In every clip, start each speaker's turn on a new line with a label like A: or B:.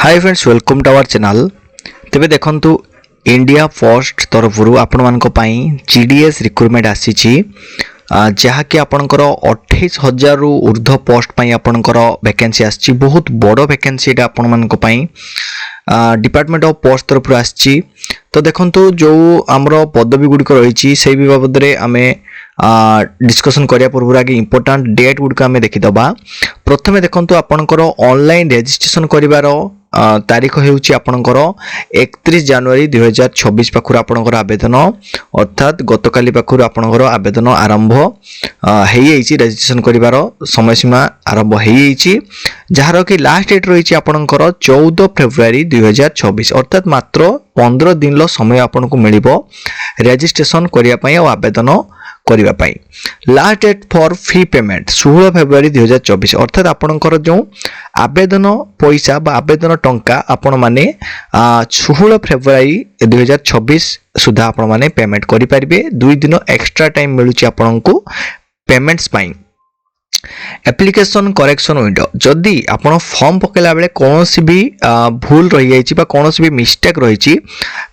A: Hi friends welcome to our channel. तेबे देखंतु India post तरफ आपण मानक पई जीडीएस रिक्रूटमेंट आसीची जहाँकि आपणकर 28,000 रु ऊर्ध्व पोस्ट पई आपणकर वैकेंसी आसी। बहुत बड़ वैकेंसी एटा आपण मानक पई डिपार्टमेंट ऑफ पोस्ट तरफ आसी। तो देखंतु जो हमरो पदवी गुडी रही से भी बाबद रे आमे डिस्कशन करिया पूर्व आगे इंपोर्टेंट डेट गुडी आमे देखि दबा। प्रथमे देखंतु आपणकर ऑनलाइन रजिस्ट्रेशन करिवार तारीख हेउची आपणकर 31 जनवरी 2026 पाखुर आपणकर आवेदन अर्थात गतकाली पाखुर आपणकर आवेदन आरंभ हेइछि। रजिस्ट्रेशन करिवार समय सीमा आरंभ हेइछि जहार कि लास्ट डेट रही आपणकर 14 फेब्रुआरी 2026 अर्थात मात्र 15 दिन लो समय आपनको मिलिबो रजिस्ट्रेशन करिया पई और आवेदन करिवा पई। Last date for fee payment 16 February 2024 अर्थात आपणकर जो आवेदन पैसा बा आवेदन टंका आपण माने 16 फेब्रुआरी 2026 सुधा आपण माने पेमेंट करि परिबे। 2 दिन एक्स्ट्रा टाइम मिलुची आपनको पेमेंट्स पई। एप्लिकेशन करेक्शन विंडो जदि आपण फॉर्म पकेला बेले कोनोसी भी भूल रही जाइछि बा कोनोसी भी मिस्टेक रहिछि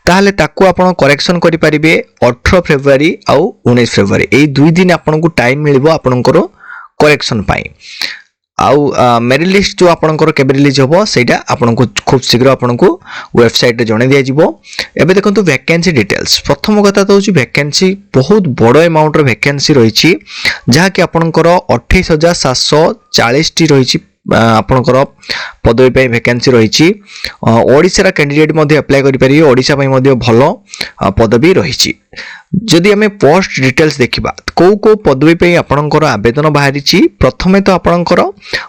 A: ताहले ताकू आपण करेक्शन करि परिबे 18 फेब्रुआरी आउ 19 फेब्रुआरी एई 2 दिन आपनको टाइम मिलिबो आपनकर करेक्शन पाई। आउ मेरिट लिस्ट जो आपनकर केबे रिलीज होबो सेटा आपनको खूब शीघ्र आपनको वेबसाइट रे जणे दिया जिवो। एबे देखंतु वैकेंसी डिटेल्स। प्रथम कथा तो होची वैकेंसी बहुत बड़ अमाउंट रो वैकेंसी रहिछि जहा कि आपनकर 28,740 टी रहिछि आपनकर पदवी पे वैकेंसी रहिछि। ओडिसा रा कैंडिडेट मध्ये अप्लाई करि परियो। ओडिसा पई मध्ये भलो पदवी रहिछि। जदि हमें पोस्ट डिटेल्स देखिबा को पदवी पे आपनकर आवेदन बाहरिछि। प्रथमे तो आपनकर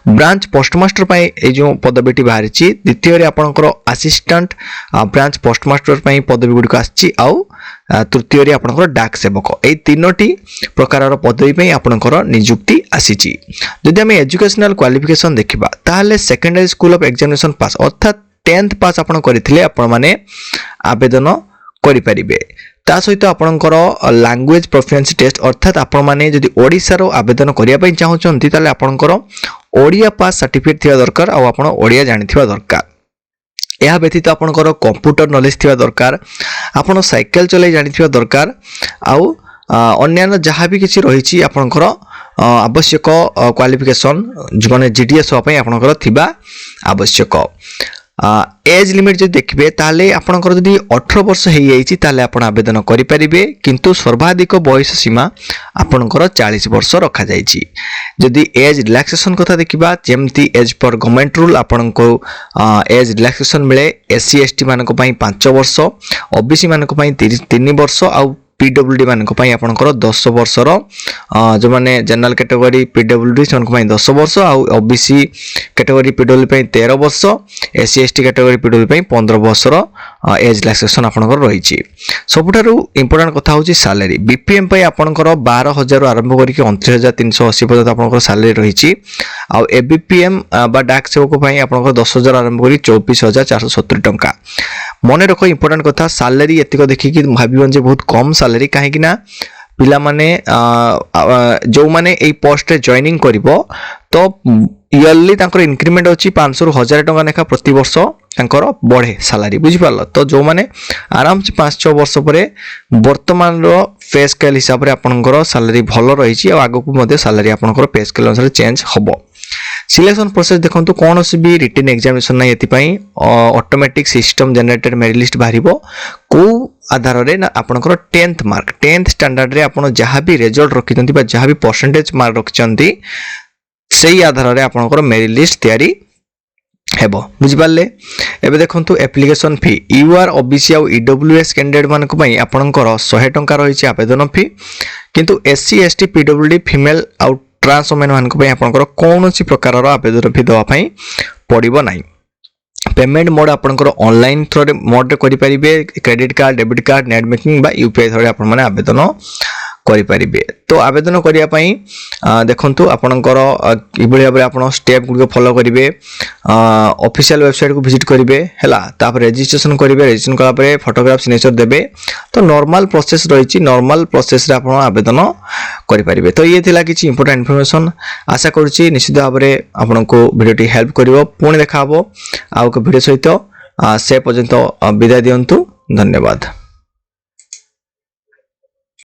A: ब्रांच पोस्टमास्टर पे ए जो पदवीटी बाहरिछि। द्वितीय रे आपनकर असिस्टेंट ब्रांच पोस्टमास्टर पे पदवी गुडी आछि। आउ तृतीय रे आपनकर डाक सेवक ए तीनोटी प्रकार रो पदवी पे आपनकर नियुक्ति आसीछि। जदि हमें एजुकेशनल क्वालिफिकेशन देखिबा ताहले सेकेंडरी स्कूल ऑफ एग्जामिनेशन पास अर्थात 10th पास आपण करिथिले आपण माने आवेदन करि परिबे। ता सहित आपणकर लैंग्वेज प्रोफिशिएंसी टेस्ट अर्थात आपण माने जदि ओडिसा रो आवेदन करिया पई चाहउचंती ताले आपणकर ओडिया पास सर्टिफिकेट थिया दरकार आ आपण ओडिया जानिथिबा दरकार। यह व्यतीत आपणकर कंप्यूटर नॉलेज थिबा दरकार। आपण साइकिल चलाई जानिथिबा दरकार। आउ अन्यान्य जहाँ भी किसी रही आपणकर आवश्यक क्वालिफिकेशन माने जीडीएस होपई आपणकर थिबा आवश्यक। एज लिमिट जो देखिए ताले आपणकर जदि 18 वर्ष हो जाइछि ताले आपण आवेदन करि परिबे किंतु सर्वाधिक बयस सीमा आपणकर 40 वर्ष रखा जाइछि। जदि एज रिलैक्सेशन कथा देखिबा जेमती एज पर गवर्नमेंट रूल आपणको एज रिलैक्सेशन मिले। एससी एसटी मानक पई 5 वर्ष, ओबीसी मानक पई 3 वर्ष आउ पीडब्ल्यूडी मानक पई आपणकर 10 वर्ष रो जो माने जनरल कैटेगरी पीडब्ल्यूडी सन पई 10 वर्ष आउ ओबीसी कैटेगरी पीडब्ल्यूडी पई 13 वर्ष, एससी एसटी कैटेगरी पीडब्ल्यूडी पई 15 वर्ष रो एज रिलैक्सेशन आपणकर रहिछि। सबुठारु इंपोर्टेंट कथा होछि सैलरी। बीपीएम पई आपणकर 12,000 आरंभ करिक 29,380 पर्यंत आपणकर सैलरी रहिछि। आउ एबीपीएम बा डाक सेवक पई आपणकर 10,000 आरंभ करि 24,470 टंका। मने रखो इंपोर्टेंट कथा सैलरी एतिक देखिकि भाबिबन जे बहुत कम सैलरी काहे ना पिला माने जो माने ए पोस्ट रे जॉइनिंग करिवो तो इयरली तांकर इंक्रीमेंट अछि 500 रु 1000 टका नेखा प्रति वर्ष तांकर बढ़े सैलरी बुझि पारल। तो जो माने आराम से 5-6 वर्ष परे वर्तमान रो पे स्केल हिसाब रे आपनकर सैलरी भलो रही छि। आ आगु को मध्ये सैलरी आपनकर पे स्केल अनुसार चेंज हबो। सिलेक्शन प्रोसेस देखंतु कोनोसी भी रिटन एग्जामिनेशन नै एति पई automatic system generated merit list बाहरिबो। को आधार रे ना आपनकर 10th मार्क 10th स्टैंडर्ड रे आपण जहां भी रिजल्ट रखितंती बा जहां भी परसेंटेज मार्क रखिचंती सेही आधार रे आपनकर मेरिट लिस्ट तयारी हेबो बुझि पाले। एबे देखंतु एप्लिकेशन फी यूआर ओबीसी आउ ईडब्ल्यूएस कैंडिडेट मानक पई आपनकर 100 टंका रही छि आवेदन फी किंतु एससी एसटी पीडब्ल्यूडी फीमेल आउ ट्रांस वुमेन मानक पई आपनकर कोनोसी प्रकार रो आवेदन फी दवा पई पड़िबो नाही। पेमेंट मोड आपनकर ऑनलाइन थ्रू मोड रे करि परिबे। Credit card debit card net banking बा यूपीआई थ्रू आपन माने आवेदन କରିପାରିବେ। ତ ଆବେଦନ କରିବା ପାଇଁ ଦେଖନ୍ତୁ ଆପଣଙ୍କର କିଭଳି ଭାବରେ ଆପଣ ଷ୍ଟେପ୍ ଗୁଡ଼ିକ ଫଲୋ କରିବେ। ଅଫିସିଆଲ ୱେବସାଇଟ୍ କୁ ଭିଜିଟ୍ କରିବେ ହେଲା, ତାପରେ ରେଜିଷ୍ଟ୍ରେସନ କରିବେ। ରେଜିଷ୍ଟ୍ରେସନ କଲା ପରେ ଫଟୋଗ୍ରାଫ ସିଗ୍ନେଚର ଦେବେ। ତ ନର୍ମାଲ ପ୍ରୋସେସ ରହିଛି, ନର୍ମାଲ ପ୍ରୋସେସରେ ଆପଣ ଆବେଦନ କରିପାରିବେ। ତ ଇଏ ଥିଲା କିଛି ଇମ୍ପୋର୍ଟାଣ୍ଟ ଇନଫର୍ମେସନ। ଆଶା କରୁଛି ନିଶ୍ଚିତ ଭାବରେ ଆପଣଙ୍କୁ ଭିଡ଼ିଓଟି ହେଲ୍ପ କରିବ। ପୁଣି ଦେଖା ହେବ ଆଉ ଏକ ଭିଡ଼ିଓ ସହିତ। ସେ ପର୍ଯ୍ୟନ୍ତ ବିଦାୟ ଦିଅନ୍ତୁ। ଧନ୍ୟବାଦ।